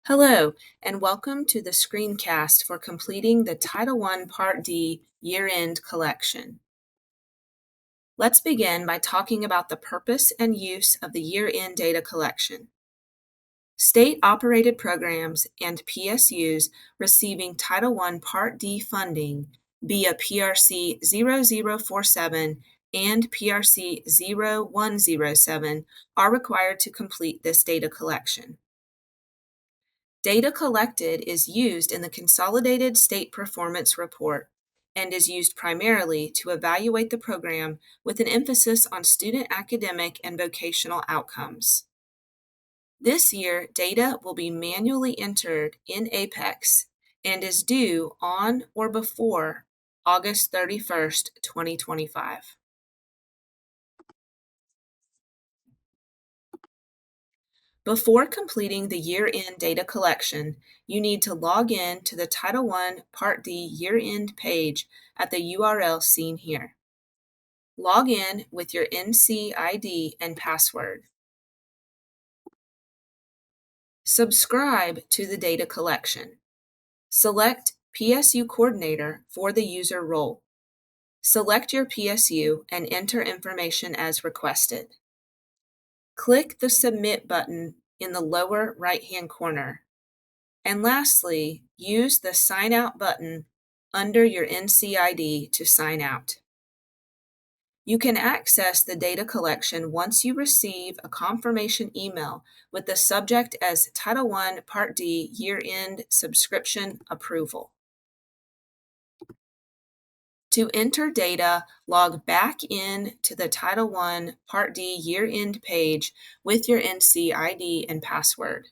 Hello, and welcome to the screencast for completing the Title I Part D Year-End Collection. Let's begin by talking about the purpose and use of the year-end data collection. State-operated programs and PSUs receiving Title I Part D funding via PRC 0047 and PRC 0107 are required to complete this data collection. Data collected is used in the Consolidated State Performance Report and is used primarily to evaluate the program with an emphasis on student academic and vocational outcomes. This year, data will be manually entered in APEX and is due on or before August 31st, 2025. Before completing the year-end data collection, you need to log in to the Title I Part D year-end page at the URL seen here. Log in with your NC ID and password. Subscribe to the data collection. Select PSU Coordinator for the user role. Select your PSU and enter information as requested. Click the Submit button in the lower right-hand corner. And lastly, use the Sign Out button under your NCID to sign out. You can access the data collection once you receive a confirmation email with the subject as Title I Part D Year-End Subscription Approval. To enter data, log back in to the Title I Part D Year-End page with your NCID and password.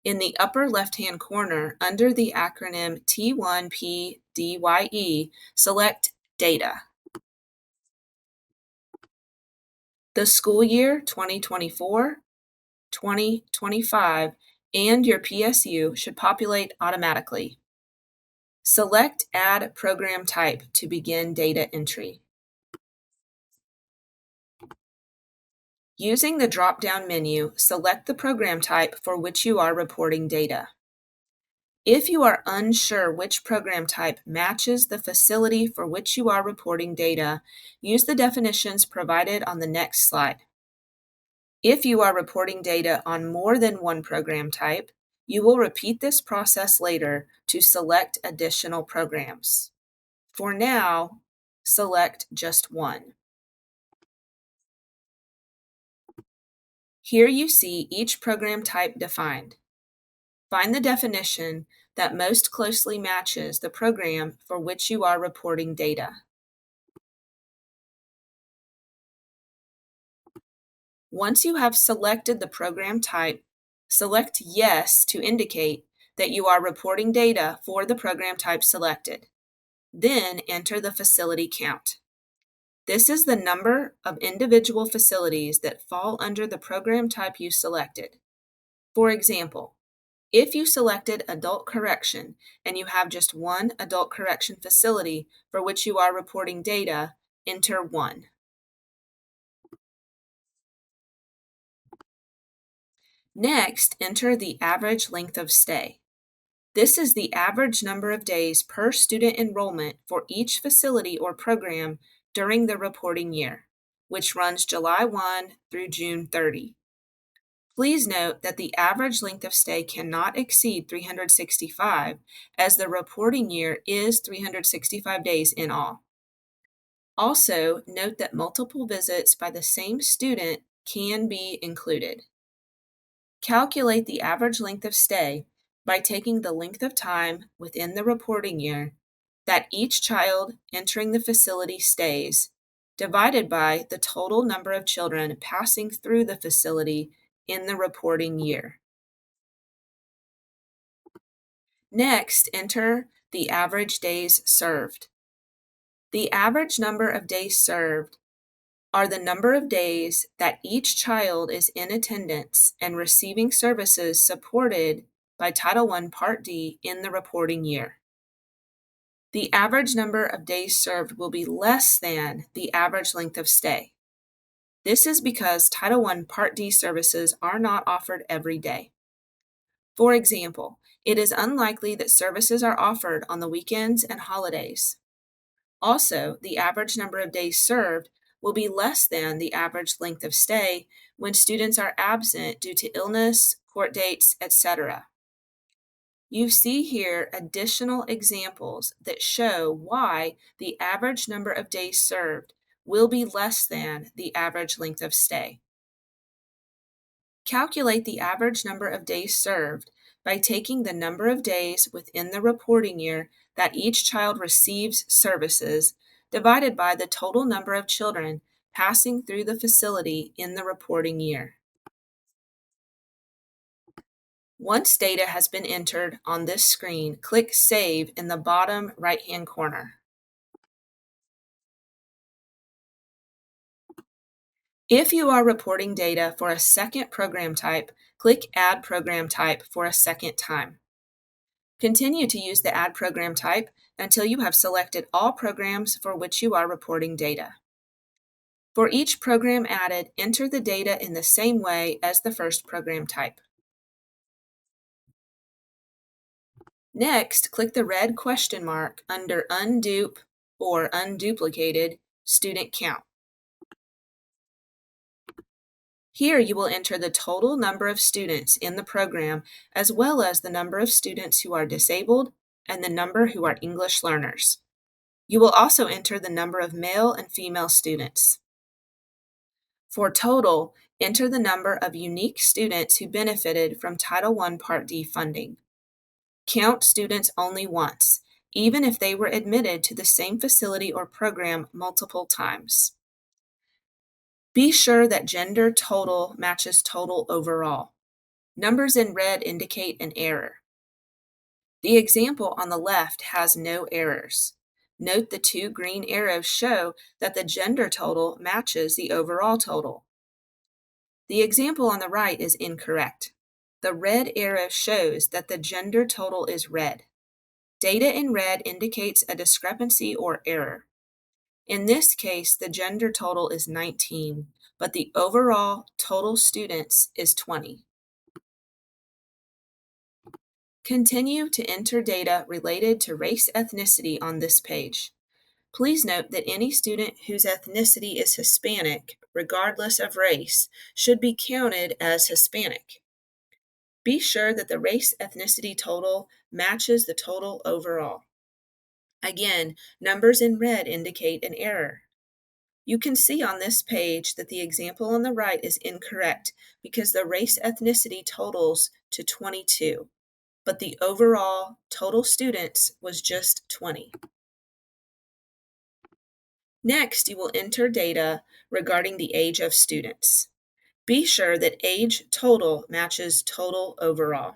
In the upper left-hand corner, under the acronym T1PDYE, select Data. The school year 2024-2025 and your PSU should populate automatically. Select Add Program Type to begin data entry. Using the drop-down menu, select the program type for which you are reporting data. If you are unsure which program type matches the facility for which you are reporting data, use the definitions provided on the next slide. If you are reporting data on more than one program type, you will repeat this process later to select additional programs. For now, select just one. Here you see each program type defined. Find the definition that most closely matches the program for which you are reporting data. Once you have selected the program type, select Yes to indicate that you are reporting data for the program type selected. Then enter the facility count. This is the number of individual facilities that fall under the program type you selected. For example, if you selected adult correction and you have just one adult correction facility for which you are reporting data, enter 1. Next, enter the average length of stay. This is the average number of days per student enrollment for each facility or program during the reporting year, which runs July 1 through June 30. Please note that the average length of stay cannot exceed 365, as the reporting year is 365 days in all. Also, note that multiple visits by the same student can be included. Calculate the average length of stay by taking the length of time within the reporting year that each child entering the facility stays, divided by the total number of children passing through the facility in the reporting year. Next, enter the average days served. The average number of days served are the number of days that each child is in attendance and receiving services supported by Title I Part D in the reporting year. The average number of days served will be less than the average length of stay. This is because Title I Part D services are not offered every day. For example, it is unlikely that services are offered on the weekends and holidays. Also, the average number of days served will be less than the average length of stay when students are absent due to illness, court dates, etc. You see here additional examples that show why the average number of days served will be less than the average length of stay. Calculate the average number of days served by taking the number of days within the reporting year that each child receives services divided by the total number of children passing through the facility in the reporting year. Once data has been entered on this screen, click Save in the bottom right-hand corner. If you are reporting data for a second program type, click Add Program Type for a second time. Continue to use the Add Program Type until you have selected all programs for which you are reporting data. For each program added, enter the data in the same way as the first program type. Next, click the red question mark under Undupe or Unduplicated Student Count. Here you will enter the total number of students in the program as well as the number of students who are disabled and the number who are English learners. You will also enter the number of male and female students. For total, enter the number of unique students who benefited from Title I Part D funding. Count students only once, even if they were admitted to the same facility or program multiple times. Be sure that gender total matches total overall. Numbers in red indicate an error. The example on the left has no errors. Note the two green arrows show that the gender total matches the overall total. The example on the right is incorrect. The red arrow shows that the gender total is red. Data in red indicates a discrepancy or error. In this case, the gender total is 19, but the overall total students is 20. Continue to enter data related to race ethnicity on this page. Please note that any student whose ethnicity is Hispanic, regardless of race, should be counted as Hispanic. Be sure that the race ethnicity total matches the total overall. Again, numbers in red indicate an error. You can see on this page that the example on the right is incorrect because the race ethnicity totals to 22, but the overall total students was just 20. Next, you will enter data regarding the age of students. Be sure that age total matches total overall.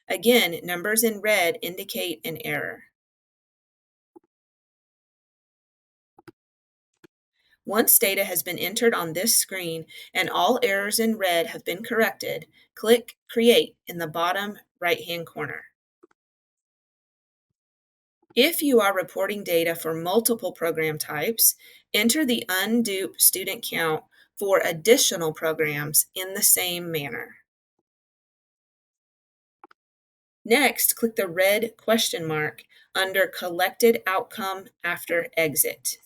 Again, numbers in red indicate an error. Once data has been entered on this screen and all errors in red have been corrected, click Create in the bottom right-hand corner. If you are reporting data for multiple program types, enter the undupe student count for additional programs in the same manner. Next, click the red question mark under Collected Outcome After Exit.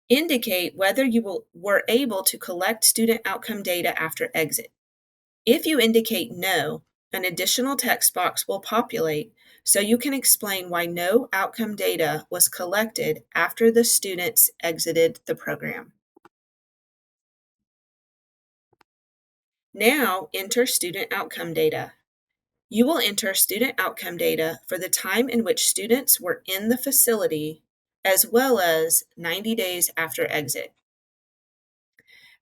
Indicate whether you were able to collect student outcome data after exit. If you indicate no, an additional text box will populate so you can explain why no outcome data was collected after the students exited the program. Now enter student outcome data. You will enter student outcome data for the time in which students were in the facility as well as 90 days after exit.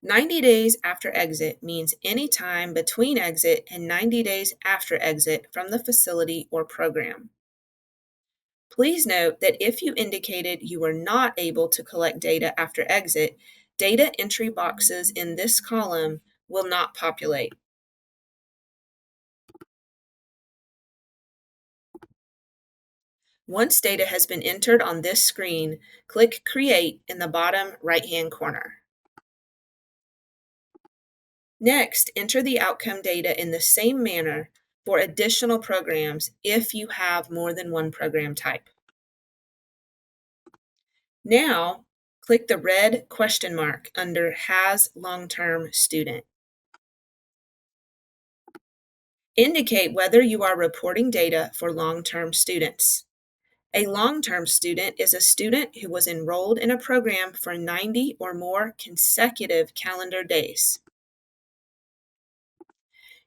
90 days after exit means any time between exit and 90 days after exit from the facility or program. Please note that if you indicated you were not able to collect data after exit, data entry boxes in this column will not populate. Once data has been entered on this screen, click Create in the bottom right-hand corner. Next, enter the outcome data in the same manner for additional programs if you have more than one program type. Now, click the red question mark under Has Long-Term Student. Indicate whether you are reporting data for long-term students. A long-term student is a student who was enrolled in a program for 90 or more consecutive calendar days.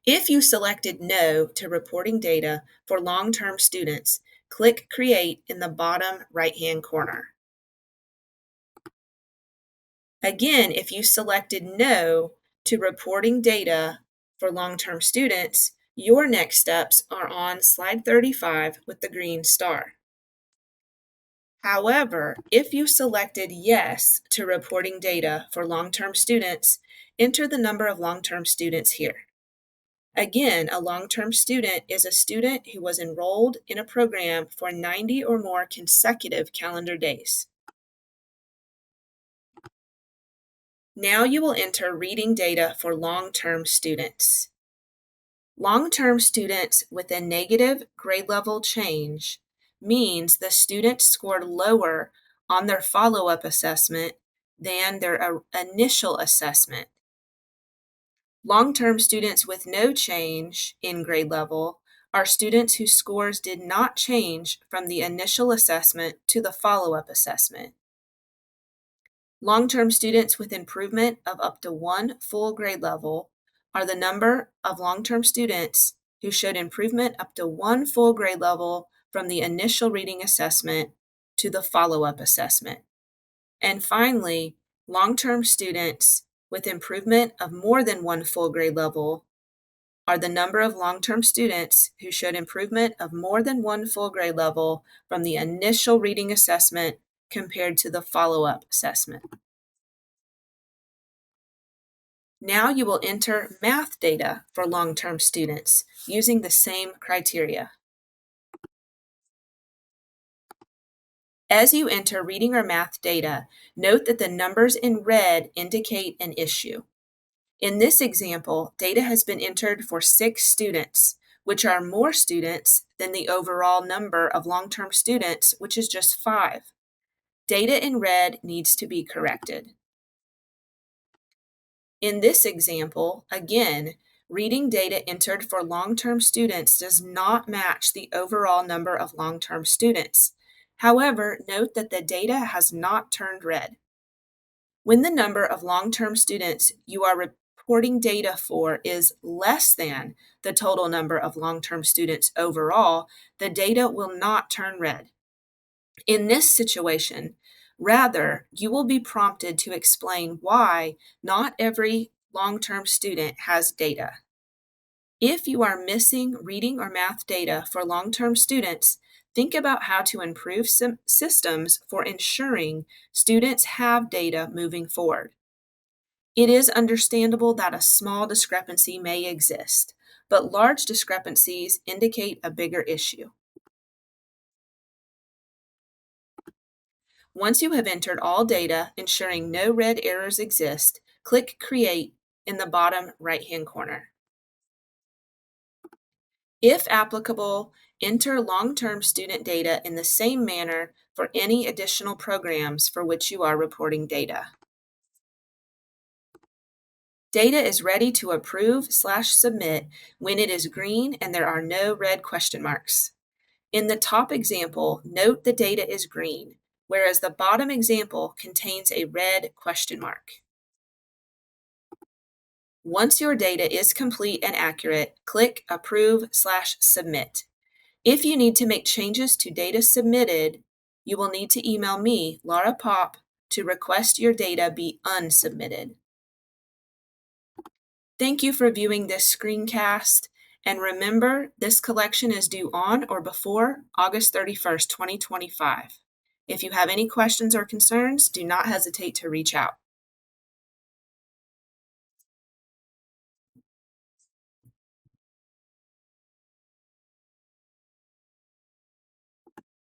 If you selected No to reporting data for long-term students, click Create in the bottom right-hand corner. Again, if you selected No to reporting data for long-term students, your next steps are on slide 35 with the green star. However, if you selected Yes to reporting data for long-term students, enter the number of long-term students here. Again, a long-term student is a student who was enrolled in a program for 90 or more consecutive calendar days. Now you will enter reading data for long-term students. Long-term students with a negative grade level change means the student scored lower on their follow-up assessment than their initial assessment. Long-term students with no change in grade level are students whose scores did not change from the initial assessment to the follow-up assessment. Long-term students with improvement of up to one full grade level are the number of long-term students who showed improvement up to one full grade level from the initial reading assessment to the follow-up assessment. And finally, long-term students with improvement of more than one full grade level are the number of long-term students who showed improvement of more than one full grade level from the initial reading assessment compared to the follow-up assessment. Now you will enter math data for long-term students using the same criteria. As you enter reading or math data, note that the numbers in red indicate an issue. In this example, data has been entered for 6 students, which are more students than the overall number of long-term students, which is just 5. Data in red needs to be corrected. In this example, again, reading data entered for long-term students does not match the overall number of long-term students. However, note that the data has not turned red. When the number of long-term students you are reporting data for is less than the total number of long-term students overall, the data will not turn red. In this situation, rather, you will be prompted to explain why not every long-term student has data. If you are missing reading or math data for long-term students, think about how to improve some systems for ensuring students have data moving forward. It is understandable that a small discrepancy may exist, but large discrepancies indicate a bigger issue. Once you have entered all data, ensuring no red errors exist, click Create in the bottom right-hand corner. If applicable, enter long-term student data in the same manner for any additional programs for which you are reporting data. Data is ready to approve/submit when it is green and there are no red question marks. In the top example, note the data is green, whereas the bottom example contains a red question mark. Once your data is complete and accurate, click Approve/Submit. If you need to make changes to data submitted, you will need to email me, Laura Popp, to request your data be unsubmitted. Thank you for viewing this screencast, and remember, this collection is due on or before August 31st, 2025. If you have any questions or concerns, do not hesitate to reach out.